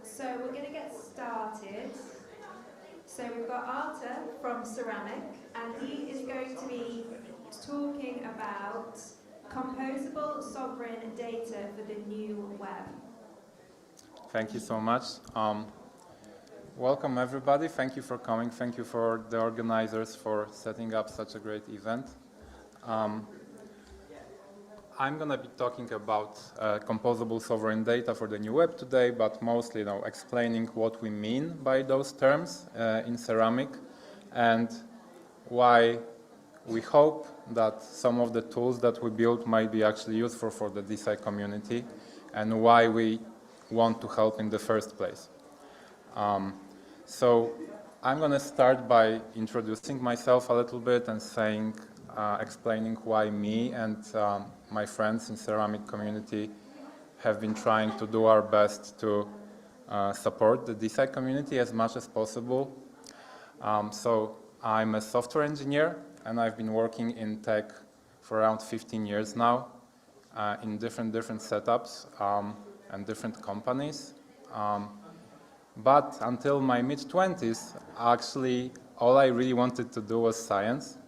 So we're going to get started. So we've got Artur from Ceramic, and he is going to be talking about composable sovereign data for the new web. Thank you so much. Welcome everybody. Thank you for coming. Thank you for the organizers for setting up such a great event. I'm going to be talking about composable sovereign data for the new web today, but mostly explaining what we mean by those terms in Ceramic and why we hope that some of the tools that we build might be actually useful for the DeSci community and why we want to help in the first place. So I'm going to start by introducing myself a little bit and saying, explaining why me and my friends in Ceramic community have been trying to do our best to support the DeSci community as much as possible. So I'm a software engineer and I've been working in tech for around 15 years now in different setups and different companies. But until my mid-20s, actually, all I really wanted to do was science.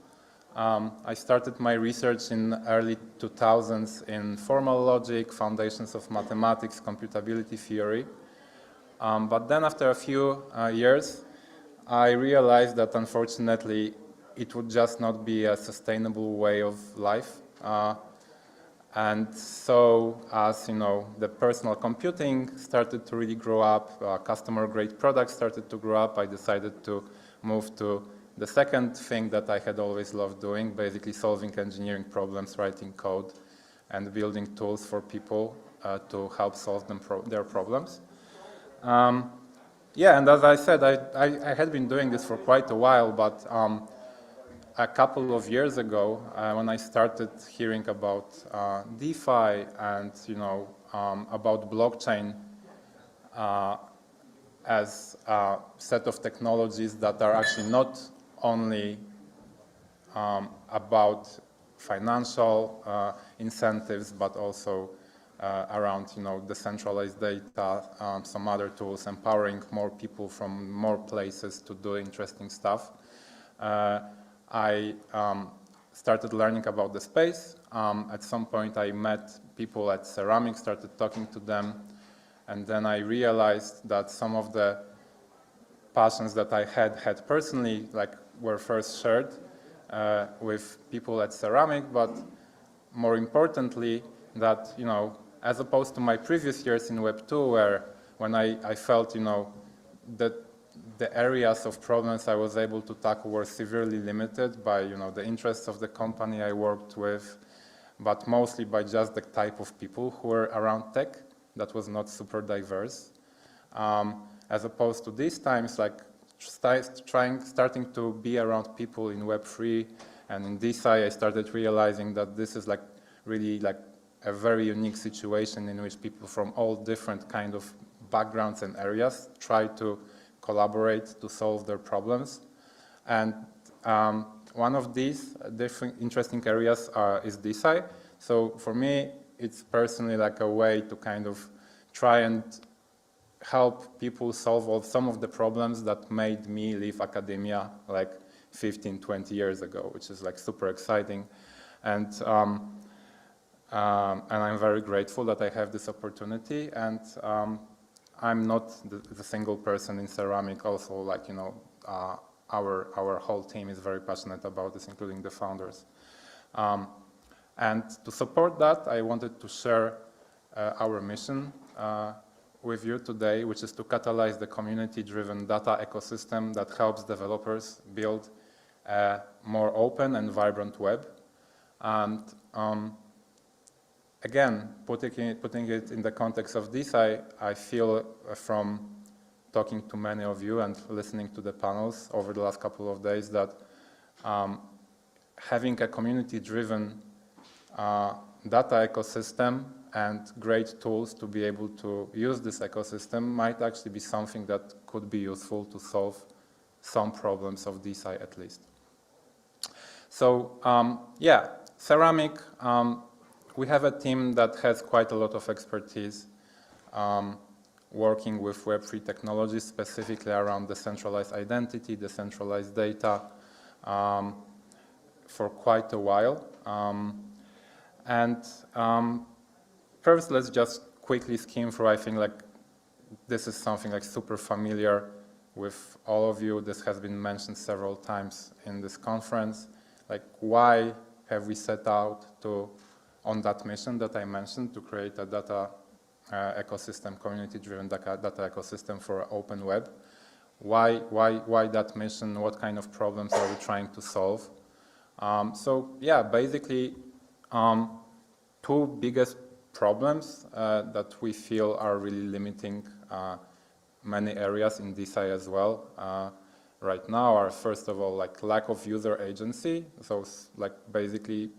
I started my research in early 2000s in formal logic, foundations of mathematics, computability theory. But then after a few years, I realized that unfortunately, it would just not be a sustainable way of life. And so, as you know, the personal computing started to really grow up, customer-grade products started to grow up, I decided to move to the second thing that I had always loved doing, basically solving engineering problems, writing code, and building tools for people to help solve their problems. Yeah, and as I said, I had been doing this for quite a while, but a couple of years ago, when I started hearing about DeFi and about blockchain as a set of technologies that are actually not only about financial incentives, but also around decentralized data, some other tools, empowering more people from more places to do interesting stuff. I started learning about the space. At some point I met people at Ceramic, started talking to them, and then I realized that some of the passions that I had personally were first shared with people at Ceramic, but more importantly that, as opposed to my previous years in Web2, when I felt, that the areas of problems I was able to tackle were severely limited by, the interests of the company I worked with, but mostly by just the type of people who were around tech that was not super diverse. As opposed to these times, starting to be around people in Web3 and in DeSci, I started realizing that this is really a very unique situation in which people from all different kind of backgrounds and areas try to collaborate to solve their problems. And one of these different interesting areas is DeSci. So for me, it's personally a way to kind of try and help people solve some of the problems that made me leave academia 15, 20 years ago, which is super exciting. And I'm very grateful that I have this opportunity. And I'm not the single person in Ceramic. Also, our whole team is very passionate about this, including the founders. And to support that, I wanted to share our mission with you today, which is to catalyze the community-driven data ecosystem that helps developers build a more open and vibrant web. And again, putting it in the context of this, I feel from talking to many of you and listening to the panels over the last couple of days that having a community-driven data ecosystem and great tools to be able to use this ecosystem might actually be something that could be useful to solve some problems of DeSci at least. So yeah, Ceramic, we have a team that has quite a lot of expertise. working with Web3 technologies, specifically around decentralized identity, decentralized data, for quite a while. First, let's just quickly skim through. I think like this is something like super familiar with all of you. This has been mentioned several times in this conference. Like, why have we set out on that mission that I mentioned, to create a data ecosystem, community-driven data ecosystem for open web? Why that mission? What kind of problems are we trying to solve? So yeah, basically, two biggest problems that we feel are really limiting many areas in DeSci as well right now are, first of all, like lack of user agency. So like basically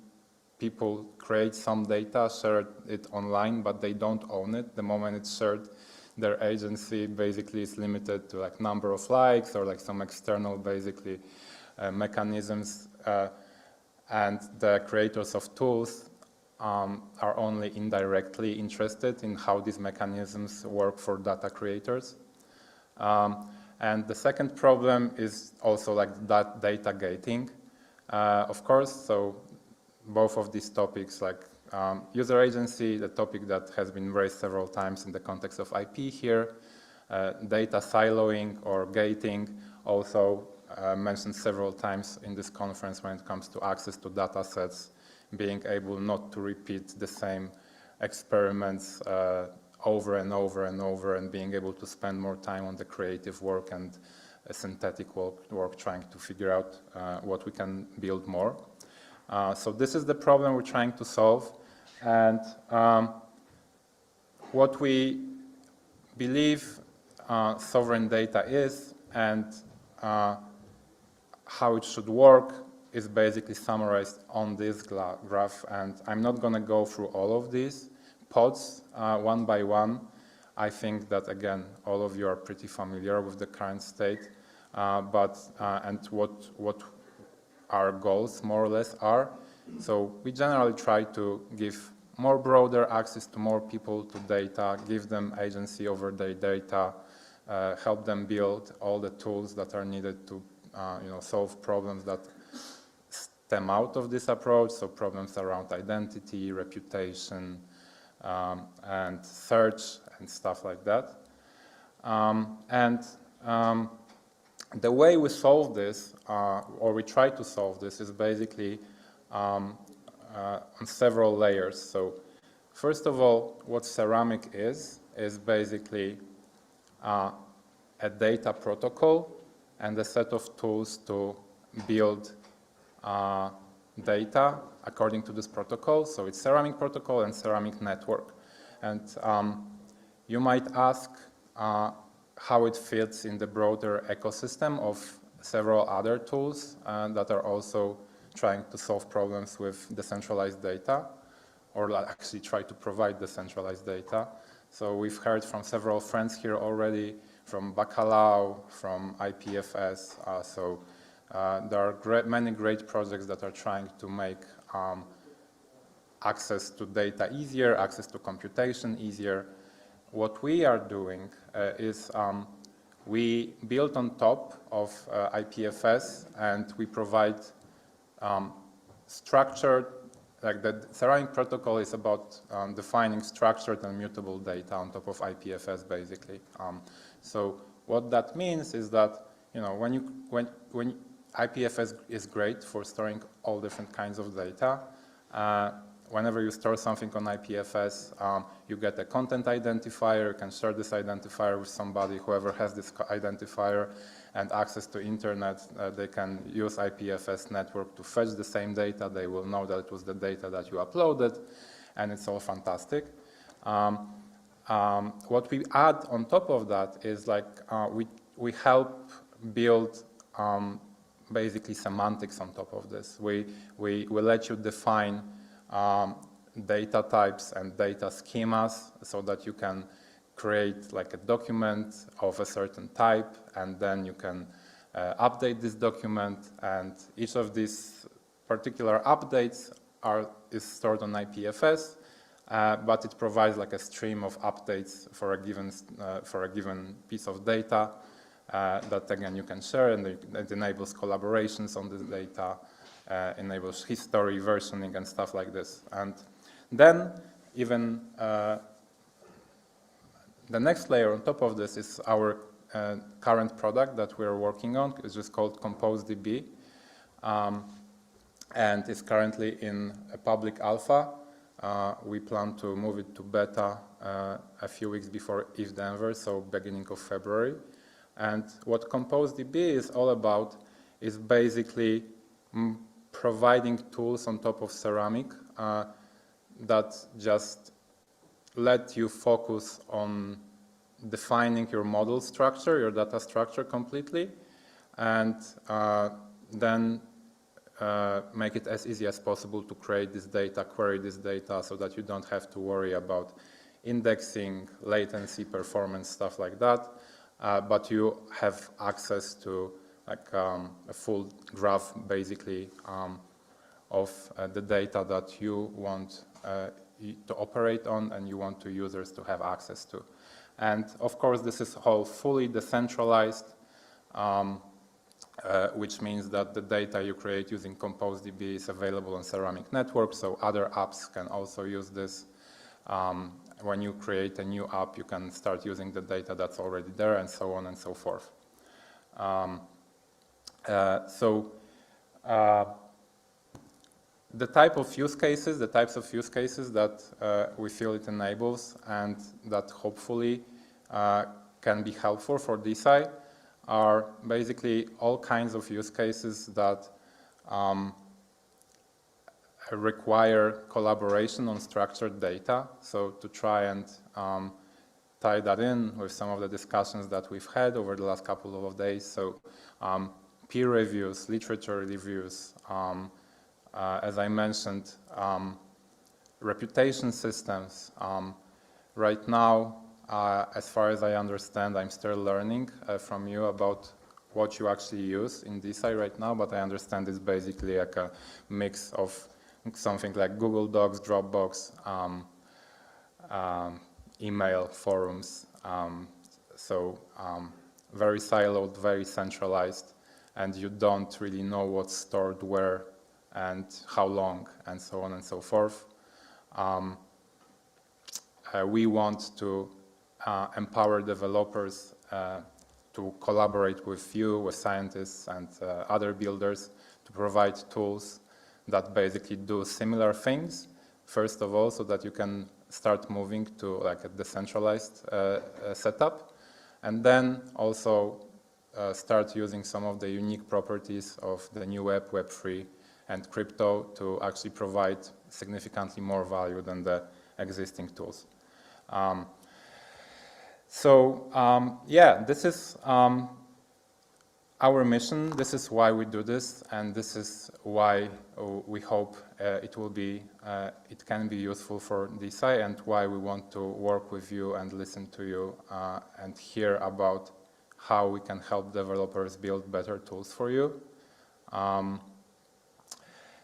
people create some data, share it online, but they don't own it. The moment it's shared, their agency basically is limited to like number of likes or like some external basically mechanisms, and the creators of tools are only indirectly interested in how these mechanisms work for data creators. And the second problem is also like that data gating, of course. So both of these topics, like user agency, the topic that has been raised several times in the context of IP here, data siloing or gating, also mentioned several times in this conference when it comes to access to data sets, being able not to repeat the same experiments over and over and over, and being able to spend more time on the creative work and synthetic work trying to figure out what we can build more. So this is the problem we're trying to solve. And what we believe sovereign data is and how it should work is basically summarized on this graph. And I'm not going to go through all of these pods one by one. I think that, again, all of you are pretty familiar with the current state, and what our goals more or less are. So we generally try to give more broader access to more people to data, give them agency over their data, help them build all the tools that are needed to solve problems that stem out of this approach. So problems around identity, reputation, and search and stuff like that. The way we solve this, or we try to solve this, is basically on several layers. So first of all, what Ceramic is basically a data protocol and a set of tools to build data according to this protocol. So it's Ceramic protocol and Ceramic network. And you might ask how it fits in the broader ecosystem of several other tools that are also trying to solve problems with decentralized data, or actually try to provide decentralized data. So we've heard from several friends here already, from Bacalhau, from IPFS. There are many great projects that are trying to make access to data easier, access to computation easier. What we are doing is we build on top of IPFS, and we provide structured, like the Ceramic protocol is about defining structured and mutable data on top of IPFS, basically. So what that means is that when IPFS is great for storing all different kinds of data. Whenever you store something on IPFS, you get a content identifier. You can share this identifier with somebody. Whoever has this identifier and access to internet, they can use IPFS network to fetch the same data. They will know that it was the data that you uploaded, and it's all fantastic. What we add on top of that is like we help build basically semantics on top of this. We let you define data types and data schemas so that you can create like a document of a certain type, and then you can update this document, and each of these particular updates is stored on IPFS. but it provides like a stream of updates for a given piece of data that again you can share, and it enables collaborations on this data, enables history, versioning, and stuff like this. And then even the next layer on top of this is our current product that we're working on. It's just called ComposeDB, and it's currently in a public alpha. We plan to move it to beta a few weeks before Denver, so beginning of February. And what ComposeDB is all about is basically providing tools on top of Ceramic that just let you focus on defining your model structure, your data structure completely, and then make it as easy as possible to create this data, query this data, so that you don't have to worry about indexing, latency, performance, stuff like that, but you have access to like a full graph, basically, of the data that you want to operate on and you want users to have access to. And of course, this is all fully decentralized, which means that the data you create using ComposeDB is available on Ceramic Network, so other apps can also use this. When you create a new app, you can start using the data that's already there, and so on and so forth. The types of use cases that we feel it enables and that hopefully can be helpful for DeSci are basically all kinds of use cases that require collaboration on structured data. So to try and tie that in with some of the discussions that we've had over the last couple of days. So peer reviews, literature reviews, as I mentioned, reputation systems. Right now, as far as I understand, I'm still learning from you about what you actually use in DeSci right now, but I understand it's basically like a mix of something like Google Docs, Dropbox, email, forums. Very siloed, very centralized, and you don't really know what's stored where and how long, and so on and so forth. We want to empower developers to collaborate with you, with scientists and other builders to provide tools that basically do similar things, first of all, so that you can start moving to like a decentralized setup, and then also start using some of the unique properties of the new web, Web3, and crypto to actually provide significantly more value than the existing tools. Yeah, this is our mission. This is why we do this, and this is why we hope it can be useful for DeSci, and why we want to work with you and listen to you and hear about how we can help developers build better tools for you.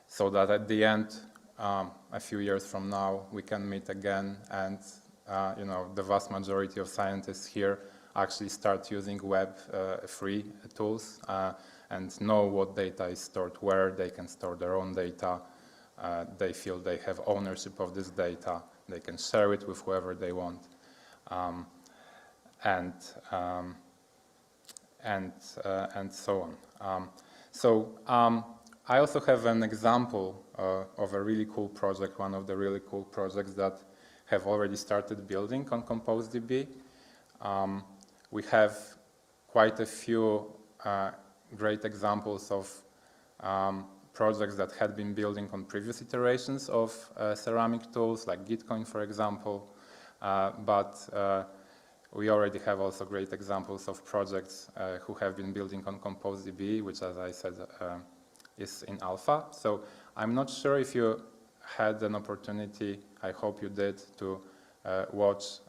So that at the end, a few years from now, we can meet again, and the vast majority of scientists here actually start using Web3 tools and know what data is stored where. They can store their own data. They feel they have ownership of this data. They can share it with whoever they want, and so on. I also have an example of a really cool project, one of the really cool projects that have already started building on ComposeDB. We have quite a few great examples of projects that had been building on previous iterations of Ceramic tools, like Gitcoin, for example. But we already have also great examples of projects who have been building on ComposeDB, which, as I said, is in alpha. So I'm not sure if you had an opportunity, I hope you did, to watch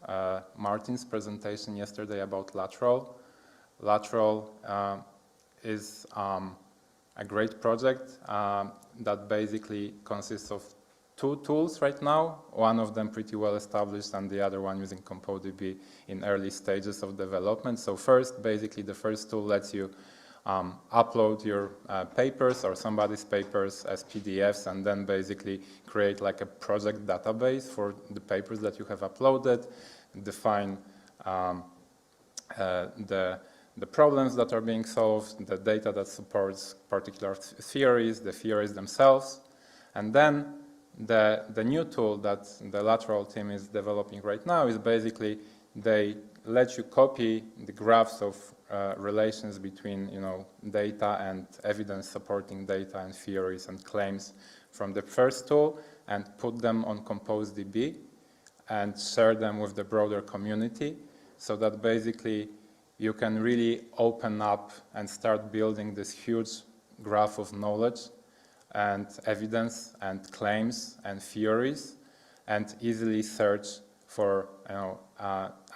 Martin's presentation yesterday about Lateral. Lateral is a great project that basically consists of two tools right now, one of them pretty well established and the other one using ComposeDB in early stages of development. So first, basically the first tool lets you upload your papers or somebody's papers as PDFs and then basically create like a project database for the papers that you have uploaded, define the problems that are being solved, the data that supports particular theories, the theories themselves, and then the new tool that the lateral team is developing right now is basically they let you copy the graphs of relations between data and evidence supporting data and theories and claims from the first tool and put them on ComposeDB and share them with the broader community so that basically you can really open up and start building this huge graph of knowledge and evidence and claims and theories and easily search for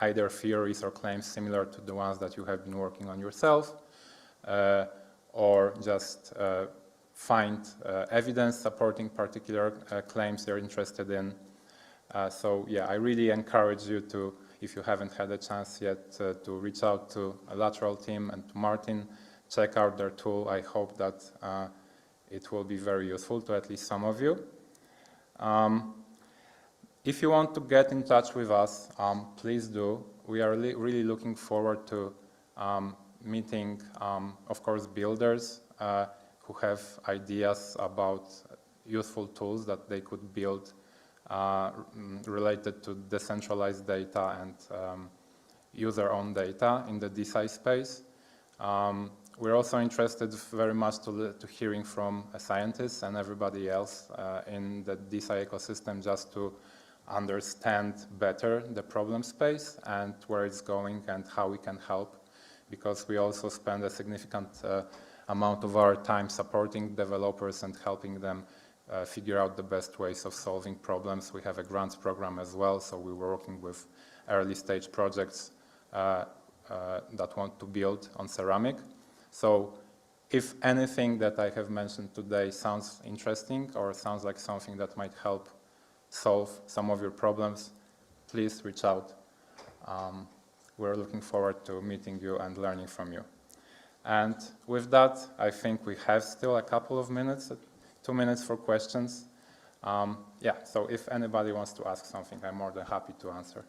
either theories or claims similar to the ones that you have been working on yourself or just find evidence supporting particular claims you're interested in. So yeah, I really encourage you to, if you haven't had a chance yet, to reach out to a lateral team and to Martin, check out their tool. I hope that it will be very useful to at least some of you. If you want to get in touch with us, please do. We are really looking forward to meeting, of course, builders who have ideas about useful tools that they could build related to decentralized data and user-owned data in the DeSci space. We're also interested very much to hearing from scientists and everybody else in the DeSci ecosystem just to understand better the problem space and where it's going and how we can help, because we also spend a significant amount of our time supporting developers and helping them figure out the best ways of solving problems. We have a grants program as well, so we're working with early stage projects that want to build on ceramic. So if anything that I have mentioned today sounds interesting or sounds like something that might help solve some of your problems, please reach out. We're looking forward to meeting you and learning from you. And with that, I think we have still a couple of minutes, 2 minutes for questions. Yeah, so if anybody wants to ask something, I'm more than happy to answer.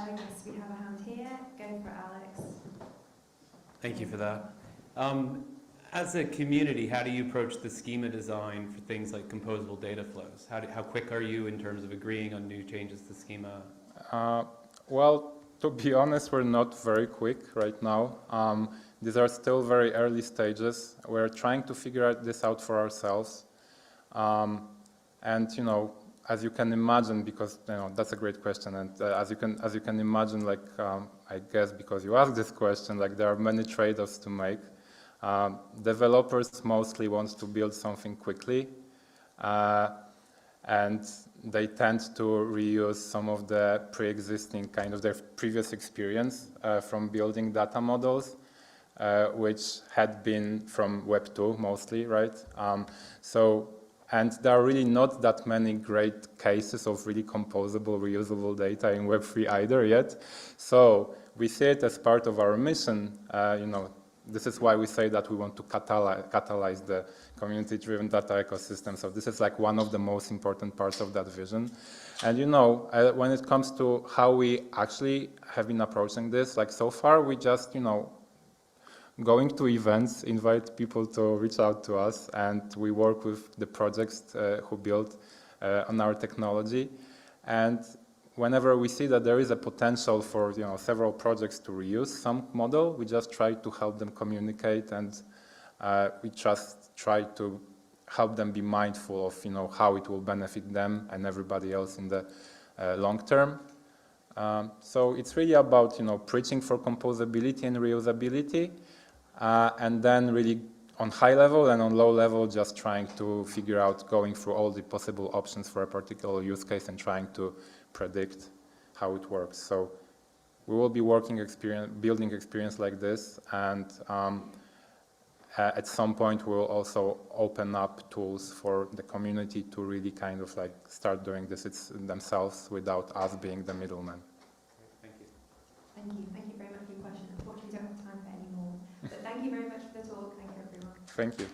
Yes, we have a hand here. Go for it, Alex. Thank you for that. As a community, how do you approach the schema design for things like composable data flows? How quick are you in terms of agreeing on new changes to schema? Well, to be honest, we're not very quick right now. These are still very early stages. We're trying to figure this out for ourselves. And as you can imagine, because that's a great question, and as you can imagine, like I guess because you asked this question, like there are many trade-offs to make. Developers mostly want to build something quickly, and they tend to reuse some of the pre-existing kind of their previous experience from building data models, which had been from Web 2 mostly, right? And there are really not that many great cases of really composable, reusable data in Web 3 either yet. So we see it as part of our mission. This is why we say that we want to catalyze the community-driven data ecosystem. So this is like one of the most important parts of that vision. And when it comes to how we actually have been approaching this, like so far we just, going to events, invite people to reach out to us, and we work with the projects who build on our technology. And whenever we see that there is a potential for several projects to reuse some model, we just try to help them communicate, and we just try to help them be mindful of how it will benefit them and everybody else in the long term. So it's really about preaching for composability and reusability, and then really on high level and on low level just trying to figure out, going through all the possible options for a particular use case and trying to predict how it works. So we will be building experience like this, and at some point we'll also open up tools for the community to really kind of like start doing this themselves without us being the middleman. Thank you. Thank you. Thank you very much for your question. Unfortunately, we don't have time for any more. But thank you very much for the talk. Thank you, everyone. Thank you.